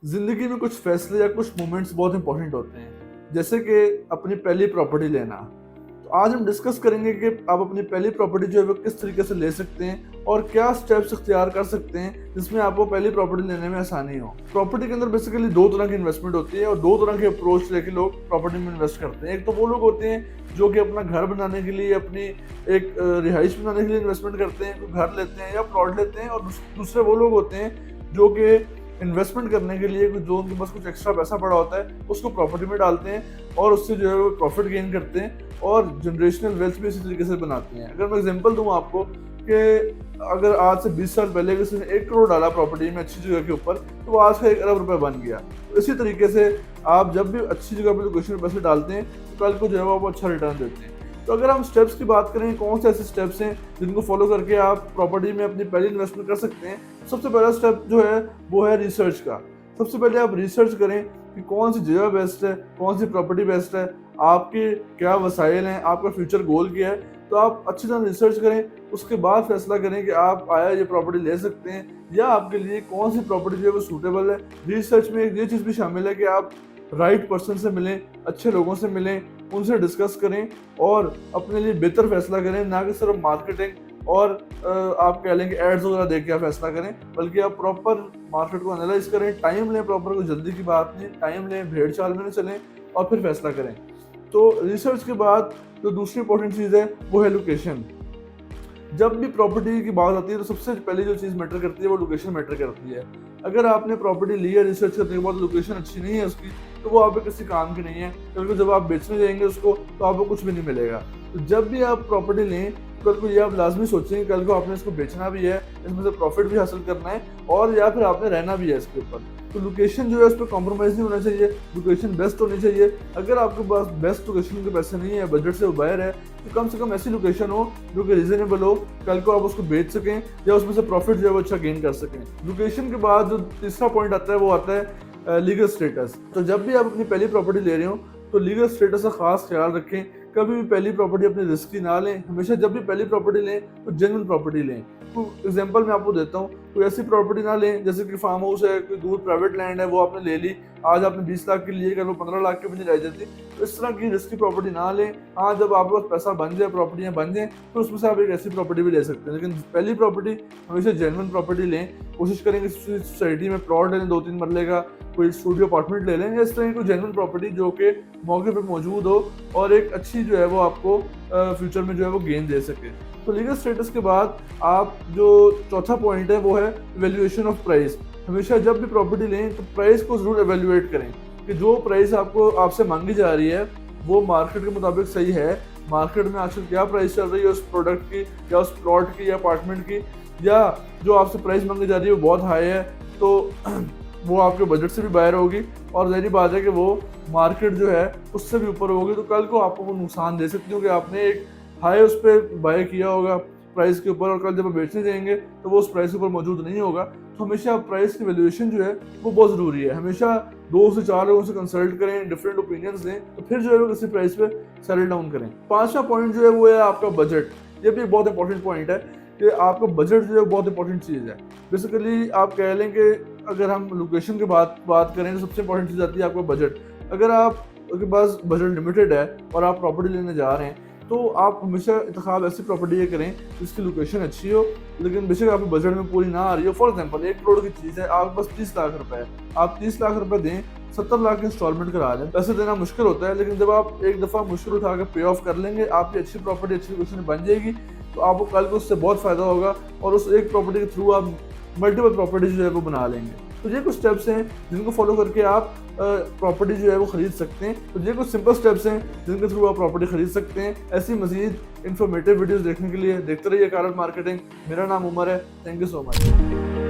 जिंदगी में कुछ फैसले या कुछ मोमेंट्स बहुत इंपॉर्टेंट होते हैं, जैसे कि अपनी पहली प्रॉपर्टी लेना। तो आज हम डिस्कस करेंगे कि आप अपनी पहली प्रॉपर्टी जो है वो किस तरीके से ले सकते हैं और क्या स्टेप्स इख्तियार कर सकते हैं जिसमें आपको पहली प्रॉपर्टी लेने में आसानी हो। प्रॉपर्टी के अंदर बेसिकली दो तरह की इन्वेस्टमेंट होती है और दो तरह की अप्रोच लेके लोग प्रॉपर्टी में इन्वेस्ट करते हैं। एक तो वो लोग होते हैं जो कि अपना घर बनाने के लिए, अपनी एक रिहाइश बनाने के लिए इन्वेस्टमेंट करते हैं, घर लेते हैं या प्लॉट लेते हैं, और दूसरे वो लोग होते हैं जो कि इन्वेस्टमेंट करने के लिए जो उनके पास कुछ एक्स्ट्रा पैसा पड़ा होता है उसको प्रॉपर्टी में डालते हैं और उससे जो है वो प्रॉफिट गेन करते हैं और जनरेशनल वेल्थ भी इसी तरीके से बनाते हैं। अगर मैं एग्जांपल दूं आपको कि अगर आज से 20 साल पहले किसी ने 1 करोड़ डाला प्रॉपर्टी में अच्छी जगह के ऊपर, तो वो आज का 1 अरब रुपए बन गया। तो इसी तरीके से आप जब भी अच्छी जगह पर लोकेशन पैसे डालते हैं तो कल को जो है वो अच्छा रिटर्न देते हैं। तो अगर हम स्टेप्स की बात करें, कौन से ऐसे स्टेप्स हैं जिनको फॉलो करके आप प्रॉपर्टी में अपनी पहली इन्वेस्टमेंट कर सकते हैं, सबसे पहला स्टेप जो है वो है रिसर्च का। सबसे पहले आप रिसर्च करें कि कौन सी जगह बेस्ट है, कौन सी प्रॉपर्टी बेस्ट है, आपके क्या वसाइल हैं, आपका फ्यूचर गोल क्या है। तो आप अच्छी तरह रिसर्च करें, उसके बाद फैसला करें कि आप आया ये प्रॉपर्टी ले सकते हैं या आपके लिए कौन सी प्रॉपर्टी जो है वो सूटेबल है। रिसर्च में एक ये चीज़ भी शामिल है कि आप राइट पर्सन से मिलें, अच्छे लोगों से मिलें, उनसे डिस्कस करें और अपने लिए बेहतर फैसला करें, ना कि सिर्फ मार्केटिंग और आप कह लें कि एड्स वगैरह देख के आप फैसला करें, बल्कि आप प्रॉपर मार्केट को एनालाइज करें, टाइम लें प्रॉपर, कोई जल्दी की बात नहीं, टाइम लें, भेड़ चाल में न चलें और फिर फैसला करें। तो रिसर्च के बाद जो दूसरी इंपॉर्टेंट चीज़ है वो है लोकेशन। जब भी प्रॉपर्टी की बात आती है तो सबसे पहले जो चीज़ मैटर करती है वो लोकेशन मैटर करती है। अगर आपने प्रॉपर्टी ली है, रिसर्च करने के बाद लोकेशन अच्छी नहीं है उसकी, तो वो आप पे किसी काम की नहीं है, क्योंकि जब आप बेचने जाएंगे उसको तो आपको कुछ भी नहीं मिलेगा। तो जब भी आप प्रॉपर्टी लें, कल को ये आप लाजमी सोचें कल को आपने इसको बेचना भी है, इसमें से प्रॉफिट भी हासिल करना है और या फिर आपने रहना भी है इसके ऊपर। तो लोकेशन जो है उस पर कॉम्प्रोमाइज़ नहीं होना चाहिए, लोकेशन बेस्ट होनी चाहिए। अगर आपके पास बेस्ट लोकेशन के पैसे नहीं है, बजट से बाहर है, तो कम से कम ऐसी लोकेशन हो जो कि रीजनेबल हो, कल को आप उसको बेच सकें या उसमें से प्रॉफिट जो है वो अच्छा गेन कर सकें। लोकेशन के बाद जो तीसरा पॉइंट आता है वो आता है लीगल स्टेटस। तो जब भी आप अपनी पहली प्रॉपर्टी ले रहे हो तो लीगल स्टेटस का खास ख्याल रखें। कभी भी पहली प्रॉपर्टी अपनी रिस्की ना लें। हमेशा जब भी पहली प्रॉपर्टी लें तो जेन्युइन प्रॉपर्टी लें। तो एग्जांपल मैं आपको देता हूँ, कोई ऐसी प्रॉपर्टी ना लें जैसे कि फार्म हाउस है, कोई दूर प्राइवेट लैंड है, वो आपने ले ली, आज आपने 20 लाख की लिए, कल वो 15 लाख की भी नहीं रह जाती। तो इस तरह की रिस्की प्रॉपर्टी ना लें। हाँ, जब आपके पास पैसा बन जाए, प्रॉपर्टियाँ बन जाएँ, तो उसमें से आप एक ऐसी प्रॉपर्टी भी ले सकते हैं, लेकिन पहली प्रॉपर्टी हमेशा जेन्युइन प्रॉपर्टी लें। कोशिश करें कि सोसाइटी में प्लॉट लें 2-3 मरले का, कोई स्टूडियो अपार्टमेंट ले लें, या इस तरह की कोई जेन्युइन प्रॉपर्टी जो कि मौके पर मौजूद हो और एक अच्छी जो है वो आपको फ्यूचर में जो है वो गेन दे सके। तो लीगल स्टेटस के बाद आप जो चौथा पॉइंट है वो है वैल्यूएशन ऑफ प्राइस। हमेशा जब भी प्रॉपर्टी लें तो प्राइस को ज़रूर एवेल्युएट करें कि जो प्राइस आपको आपसे मांगी जा रही है वो मार्केट के मुताबिक सही है। मार्केट में आजकल क्या प्राइस चल रही है उस प्रोडक्ट की या उस प्लॉट की या अपार्टमेंट की, या जो आपसे प्राइस मांगी जा रही है वो बहुत हाई है, तो वो आपके बजट से भी बाहर होगी और ज़ाहिर बात है कि वो मार्केट जो है उससे भी ऊपर होगी, तो कल को आपको वो नुकसान दे सकती हो कि आपने एक हाई उस पर बाय किया होगा प्राइस के ऊपर और कल जब आप बेचने जाएंगे तो वो उस प्राइस के ऊपर मौजूद नहीं होगा। तो हमेशा प्राइस की वैल्यूएशन जो है वो बहुत ज़रूरी है। हमेशा 2 से 4 लोगों से कंसल्ट करें, डिफरेंट ओपिनियंस लें, तो फिर जो है वो किसी प्राइस पे सेटल डाउन करें। पांचवा पॉइंट जो है वो है आपका बजट। ये भी एक बहुत इंपॉर्टेंट पॉइंट है कि आपका बजट जो है बहुत इंपॉर्टेंट चीज़ है। बेसिकली आप कह लें कि अगर हम लोकेशन की बात करें तो सबसे इंपॉर्टेंट चीज़ आती है आपका बजट। अगर आपके पास बजट लिमिटेड है और आप प्रॉपर्टी लेने जा रहे हैं तो आप हमेशा इंतखाब ऐसी प्रॉपर्टी करें जिसकी लोकेशन अच्छी हो, लेकिन बेशक आपके बजट में पूरी ना आ रही हो। फॉर एग्जांपल 1 करोड़ की चीज़ है, आपके पास 30 लाख रुपए है, आप 30 लाख रुपए दें, 70 लाख की इंस्टॉलमेंट करा लें। पैसे देना मुश्किल होता है, लेकिन जब आप एक दफ़ा मुश्किल उठा कर पे ऑफ कर लेंगे, आपकी अच्छी प्रॉपर्टी अच्छी लोकेशन बन जाएगी, तो आपको कल को उससे बहुत फ़ायदा होगा और उस एक प्रॉपर्टी के थ्रू आप मल्टीपल प्रॉपर्टी जो है वो बना लेंगे। तो ये कुछ स्टेप्स हैं जिनको फॉलो करके आप प्रॉपर्टी जो है वो खरीद सकते हैं। तो ये कुछ सिंपल स्टेप्स हैं जिनके थ्रू आप प्रॉपर्टी खरीद सकते हैं। ऐसी मजीद इन्फॉर्मेटिव वीडियोस देखने के लिए देखते रहिए कारत मार्केटिंग। मेरा नाम उमर है। Thank you so much.